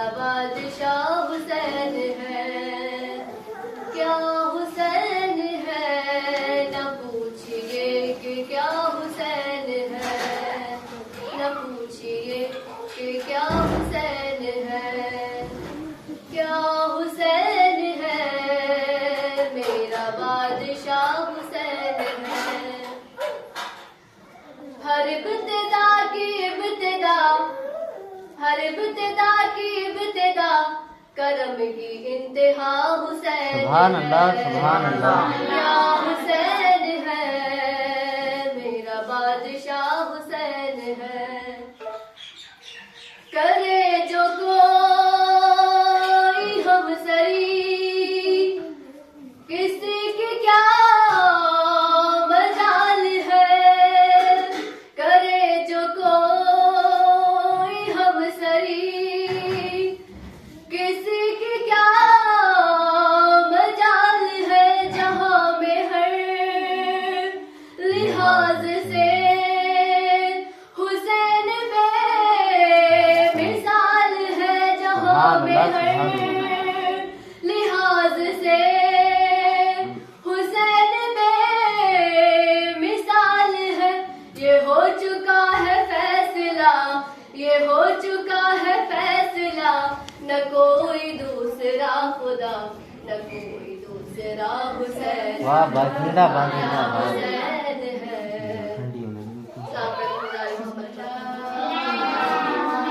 मेरा बादशाह हुसैन है। क्या हुसैन है, न पूछिए कि क्या हुसैन है, न पूछिए कि क्या हुसैन है। क्या हुसैन है, मेरा बादशाह हुसैन है। हर इब्तिदा की इब्तिदा, हर इब्तिदा की इब्तिदा, करम की इंतहा हुसैन है। सुभान अल्लाह, सुभान अल्लाह। क्या हुसैन है, मेरा बादशाह हुसैन है। करे जो कोई हमसरी, किसी की क्या मजाल है। करे जो कोई हमसरी, किसी की क्या मजाल है। जहां में हर लिहाज से हुसैन बेमिसाल है। जहां में हर लिहाज से हुसैन बेमिसाल है। ये हो चुका है फैसला, ये हो चुका है फैसला, न कोई दूसरा खुदा, न कोई दूसरा हुसैन। वाह, बाजिंदा बाजिंदा। हुसैन